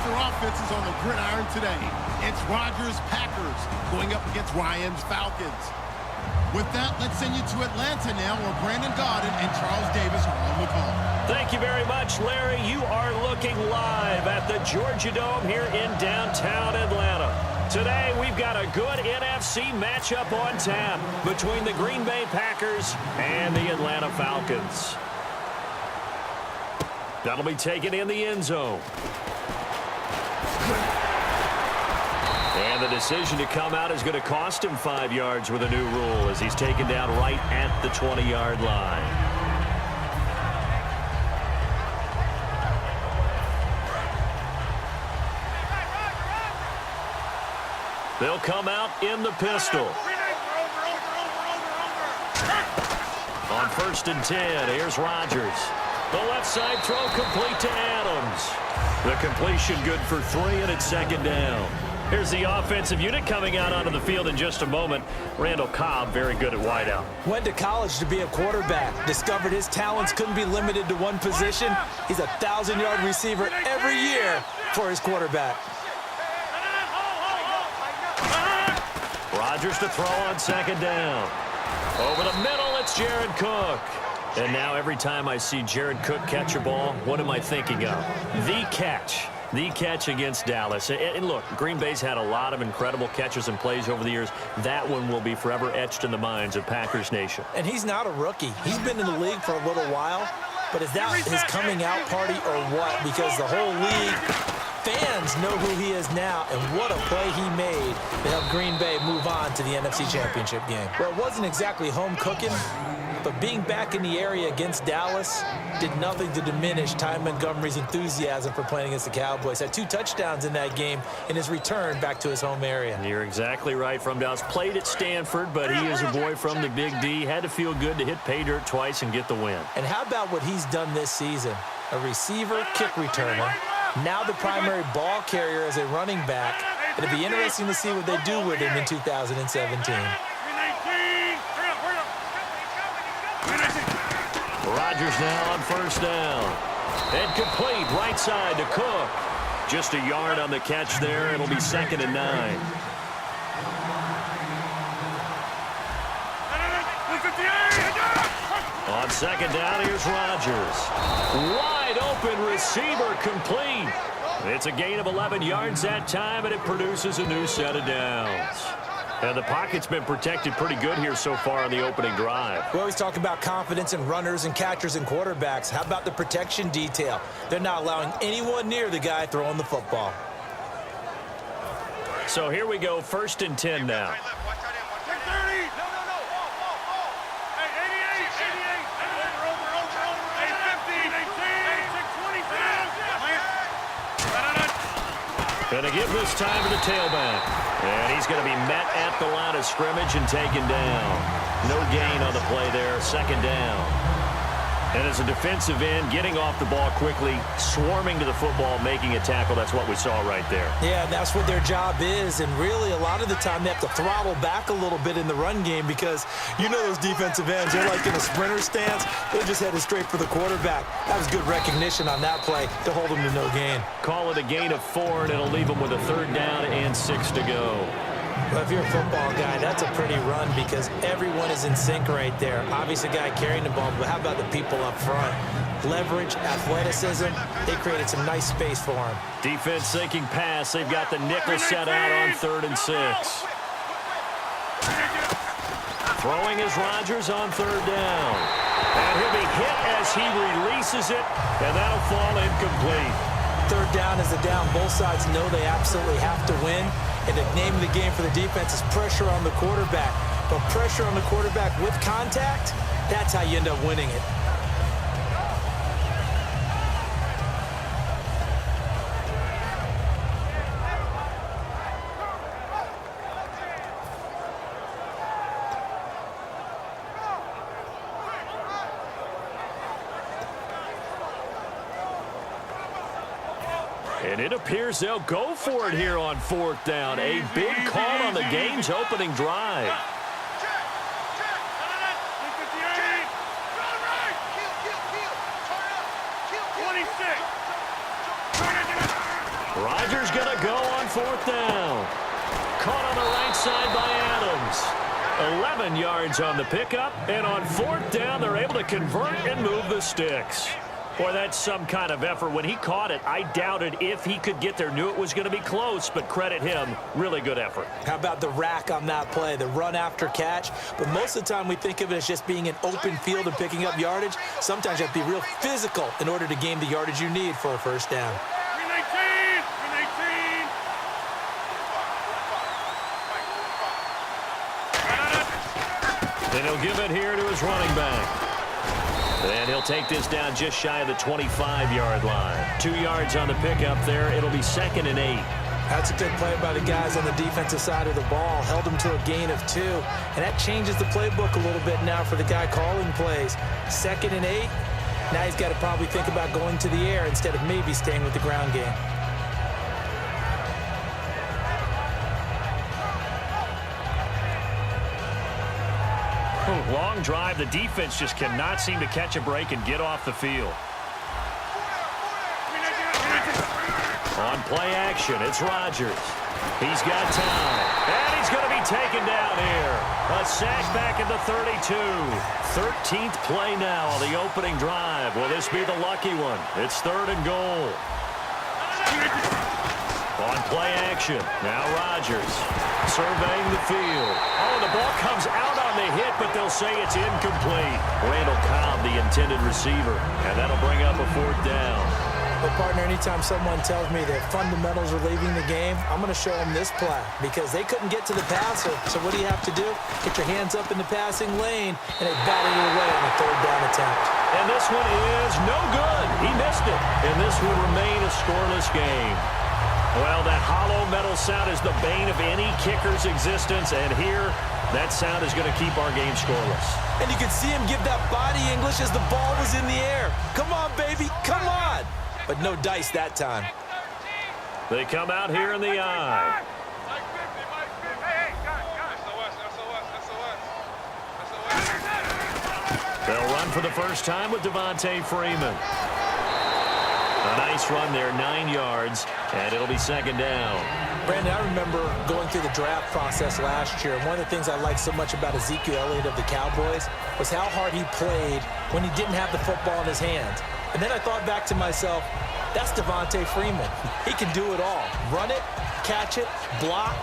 their offenses on the gridiron today. It's Rodgers' Packers going up against Ryan's Falcons. With that, let's send you to Atlanta now, where Brandon Gaudin and Charles Davis are on the call. Thank you very much, Larry. You are looking live at the Georgia Dome here in downtown Atlanta. Today, we've got a good NFC matchup on tap between the Green Bay Packers and the Atlanta Falcons. That'll be taken in the end zone. And the decision to come out is going to cost him 5 yards with a new rule as he's taken down right at the 20-yard line. They'll come out in the pistol. On 1st and 10, here's Rodgers. The left side throw complete to Adams. The completion good for 3, and it's 2nd down. Here's the offensive unit coming out onto the field in just a moment. Randall Cobb, very good at wideout. Went to college to be a quarterback. Discovered his talents couldn't be limited to one position. He's a 1,000-yard receiver every year for his quarterback. Rodgers to throw on 2nd down. Over the middle, it's Jared Cook. And now every time I see Jared Cook catch a ball, what am I thinking of? The catch. The catch against Dallas. And look, Green Bay's had a lot of incredible catches and plays over the years. That one will be forever etched in the minds of Packers Nation. And he's not a rookie. He's been in the league for a little while. But is that his coming out party or what? Because the whole league, fans know who he is now, and what a play he made to help Green Bay move on to the NFC Championship game. Well, it wasn't exactly home cooking, but being back in the area against Dallas did nothing to diminish Ty Montgomery's enthusiasm for playing against the Cowboys. Had 2 touchdowns in that game in his return back to his home area. You're exactly right from Dallas. Played at Stanford, but he is a boy from the Big D. Had to feel good to hit pay dirt twice and get the win. And how about what he's done this season? A receiver, kick returner, now the primary ball carrier as a running back. It'll be interesting to see what they do with him in 2017. Rodgers now on 1st down. And complete right side to Cook. Just a yard on the catch there. It'll be 2nd and 9. On 2nd down, here's Rodgers. Wide open receiver complete. It's a gain of 11 yards that time, and it produces a new set of downs. And the pocket's been protected pretty good here so far on the opening drive. We always talk about confidence in runners and catchers and quarterbacks. How about the protection detail? They're not allowing anyone near the guy throwing the football. So here we go, 1st and 10 now. Going to give this time to the tailback. And he's going to be met at the line of scrimmage and taken down. No gain on the play there, 2nd down. And as a defensive end, getting off the ball quickly, swarming to the football, making a tackle, that's what we saw right there. Yeah, that's what their job is. And really, a lot of the time, they have to throttle back a little bit in the run game because you know those defensive ends, they're like in a sprinter stance. They're just headed straight for the quarterback. That was good recognition on that play to hold them to no gain. Call it a gain of 4, and it'll leave them with a 3rd down and 6 to go. Well, if you're a football guy, that's a pretty run because everyone is in sync right there. Obviously, a guy carrying the ball, but how about the people up front? Leverage, athleticism, they created some nice space for him. Defense sinking pass. They've got the nickel set out on 3rd and 6. Throwing is Rodgers on 3rd down. And he'll be hit as he releases it, and that'll fall incomplete. 3rd down is the down. Both sides know they absolutely have to win. And the name of the game for the defense is pressure on the quarterback. But pressure on the quarterback with contact, that's how you end up winning it. And it appears they'll go for it here on 4th down. A big call on the game's opening drive. Rodgers going to go on 4th down. Caught on the right side by Adams. 11 yards on the pickup, and on 4th down, they're able to convert and move the sticks. Boy, that's some kind of effort. When he caught it, I doubted if he could get there. Knew it was going to be close, but credit him. Really good effort. How about the rack on that play, the run after catch? But most of the time we think of it as just being an open field and picking up yardage. Sometimes you have to be real physical in order to gain the yardage you need for a first down. And he'll give it here to his running back. And he'll take this down just shy of the 25-yard line. 2 yards on the pickup there. It'll be 2nd and 8. That's a good play by the guys on the defensive side of the ball. Held them to a gain of 2. And that changes the playbook a little bit now for the guy calling plays. 2nd and 8. Now he's got to probably think about going to the air instead of maybe staying with the ground game. Long drive. The defense just cannot seem to catch a break and get off the field. On play action, it's Rodgers. He's got time. And he's going to be taken down here. A sack back at the 32. 13th play now on the opening drive. Will this be the lucky one? It's 3rd and goal. On play action, now Rodgers surveying the field. Oh, the ball comes out on the hit, but they'll say it's incomplete. Randall Cobb, the intended receiver, and that'll bring up a 4th down. Well, partner, anytime someone tells me that fundamentals are leaving the game, I'm going to show them this play because they couldn't get to the passer. So what do you have to do? Get your hands up in the passing lane, and they batted it away on the 3rd down attempt. And this one is no good. He missed it, and this will remain a scoreless game. Well, that hollow metal sound is the bane of any kicker's existence, and here, that sound is going to keep our game scoreless. And you can see him give that body English as the ball was in the air. Come on, baby, come on. But no dice that time. They come out here in the eye. They'll run for the first time with Devontae Freeman. A nice run there, 9 yards, and it'll be 2nd down. Brandon, I remember going through the draft process last year, and one of the things I liked so much about Ezekiel Elliott of the Cowboys was how hard he played when he didn't have the football in his hands. And then I thought back to myself, that's Devontae Freeman. He can do it all. Run it, catch it, block.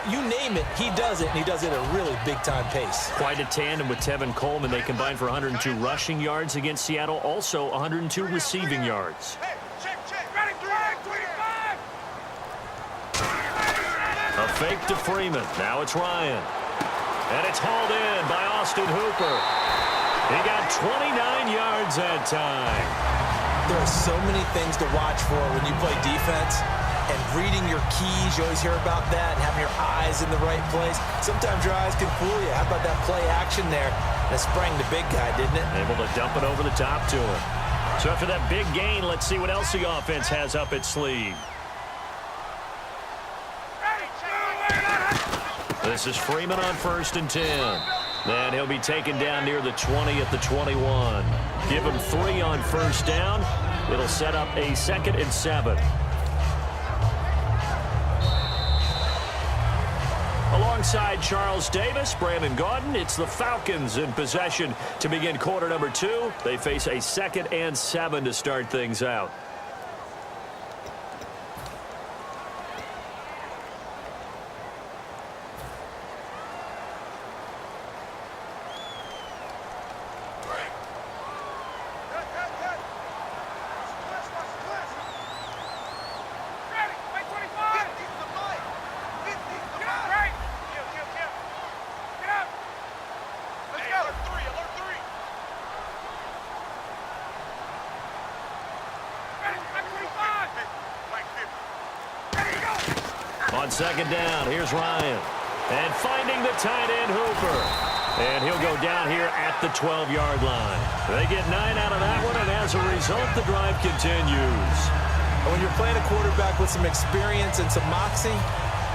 You name it, he does it, and he does it at a really big-time pace. Quite a tandem with Tevin Coleman. They combined for 102 rushing yards against Seattle, also 102 receiving yards. A fake to Freeman. Now it's Ryan. And it's hauled in by Austin Hooper. He got 29 yards that time. There are so many things to watch for when you play defense. And reading your keys, you always hear about that, and having your eyes in the right place. Sometimes your eyes can fool you. How about that play action there? That sprang the big guy, didn't it? Able to dump it over the top to him. So after that big gain, let's see what else the offense has up its sleeve. This is Freeman on 1st and 10. Then he'll be taken down near the 20 at the 21. Give him 3 on 1st down. It'll set up a 2nd and 7. Alongside Charles Davis, Brandon Gaudin, it's the Falcons in possession to begin quarter number 2. They face a 2nd and 7 to start things out. On 2nd down, here's Ryan. And finding the tight end, Hooper. And he'll go down here at the 12-yard line. They get 9 out of that one, and as a result, the drive continues. When you're playing a quarterback with some experience and some moxie,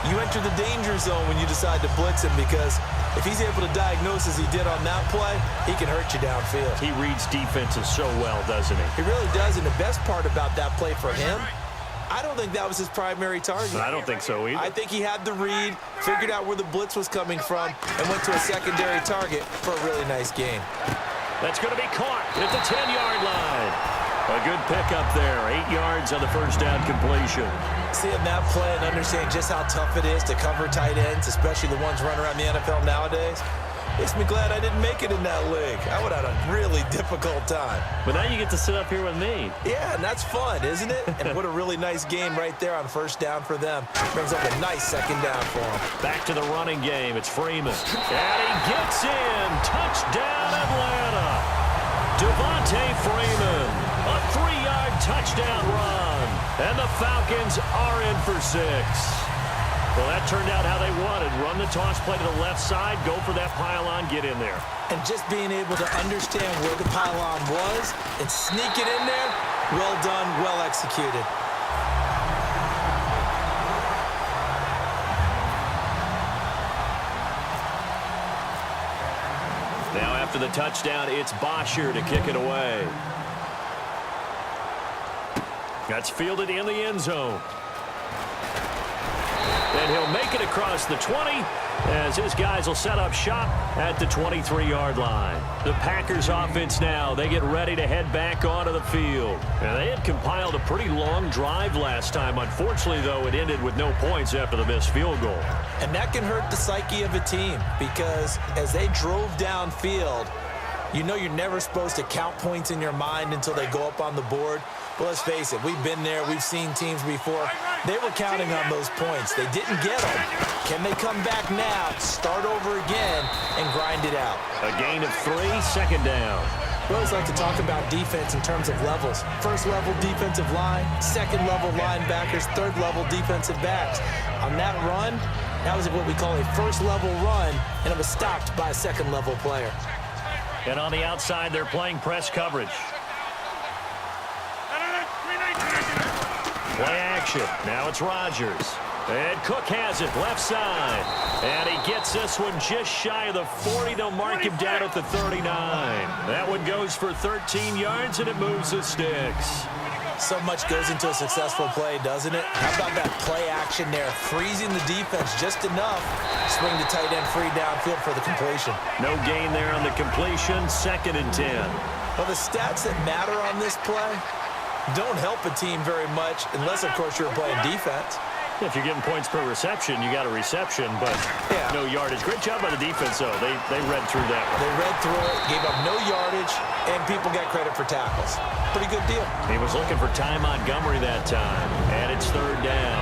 you enter the danger zone when you decide to blitz him, because if he's able to diagnose as he did on that play, he can hurt you downfield. He reads defenses so well, doesn't he? He really does, and the best part about that play for him I don't think that was his primary target. I don't think so either. I think he had the read, figured out where the blitz was coming from, and went to a secondary target for a really nice gain. That's going to be caught at the 10-yard line. A good pickup there. 8 yards on the first down completion. Seeing that play and understanding just how tough it is to cover tight ends, especially the ones running around the NFL nowadays, makes me glad I didn't make it in that league. I would have had a really difficult time. But now you get to sit up here with me. Yeah, and that's fun, isn't it? And what a really nice game right there on first down for them. Brings up a nice second down for them. Back to the running game. It's Freeman. And he gets in. Touchdown, Atlanta. Devontae Freeman. A 3-yard touchdown run. And the Falcons are in for 6. Well, that turned out how they wanted. Run the toss play to the left side, go for that pylon, get in there. And just being able to understand where the pylon was and sneak it in there, well done, well executed. Now after the touchdown, it's Bosher to kick it away. That's fielded in the end zone. And he'll make it across the 20 as his guys will set up shop at the 23-yard line. The Packers offense now, they get ready to head back onto the field. And they had compiled a pretty long drive last time. Unfortunately, though, it ended with no points after the missed field goal. And that can hurt the psyche of a team because as they drove downfield, you know you're never supposed to count points in your mind until they go up on the board. But let's face it, we've been there. We've seen teams before. They were counting on those points. They didn't get them. Can they come back now, start over again, and grind it out? A gain of 3, second down. We always like to talk about defense in terms of levels. First level defensive line, second level linebackers, third level defensive backs. On that run, that was what we call a first level run, and it was stopped by a second level player. And on the outside, they're playing press coverage. Play action. Now it's Rodgers. And Cook has it left side. And he gets this one just shy of the 40. They'll mark him down at the 39. That one goes for 13 yards, and it moves the sticks. So much goes into a successful play, doesn't it? How about that play action there? Freezing the defense just enough. Swing the tight end free downfield for the completion. No gain there on the completion. 2nd and 10. Well, the stats that matter on this play don't help a team very much unless, of course, you're playing defense. If you're getting points per reception, you got a reception, but no yardage. Great job by the defense, though. They read through that one. They read through it, gave up no yardage, and people got credit for tackles. Pretty good deal. He was looking for Ty Montgomery that time, and it's 3rd down.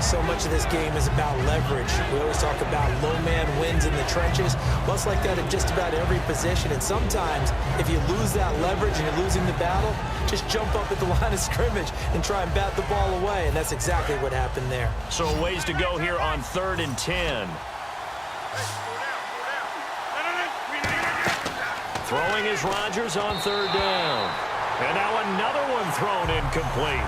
So much of this game is about leverage. We always talk about low man wins in the trenches. Well, it's like that at just about every position. And sometimes, if you lose that leverage and you're losing the battle, just jump up at the line of scrimmage and try and bat the ball away. And that's exactly what happened there. So a ways to go here on 3rd and 10. Throwing is Rodgers on 3rd down. And now another one thrown incomplete.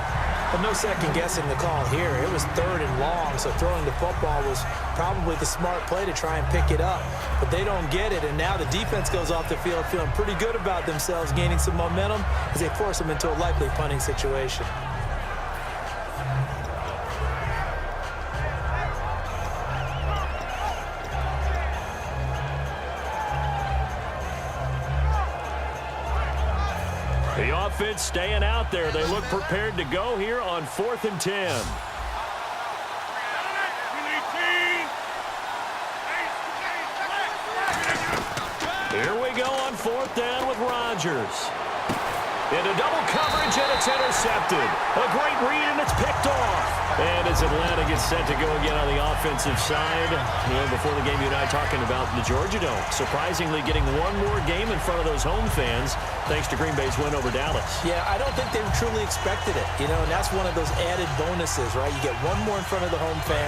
But no second guessing the call here. It was 3rd and long, so throwing the football was probably the smart play to try and pick it up. But they don't get it, and now the defense goes off the field feeling pretty good about themselves, gaining some momentum as they force them into a likely punting situation. The offense staying out there. They look prepared to go here on 4th and 10. Here we go on 4th down with Rodgers. Into double coverage, and it's intercepted. A great read, and it's picked off. And as Atlanta gets set to go again on the offensive side, before the game you and I talking about the Georgia Dome, surprisingly getting one more game in front of those home fans thanks to Green Bay's win over Dallas. Yeah, I don't think they truly expected it, and that's one of those added bonuses, right? You get one more in front of the home fans.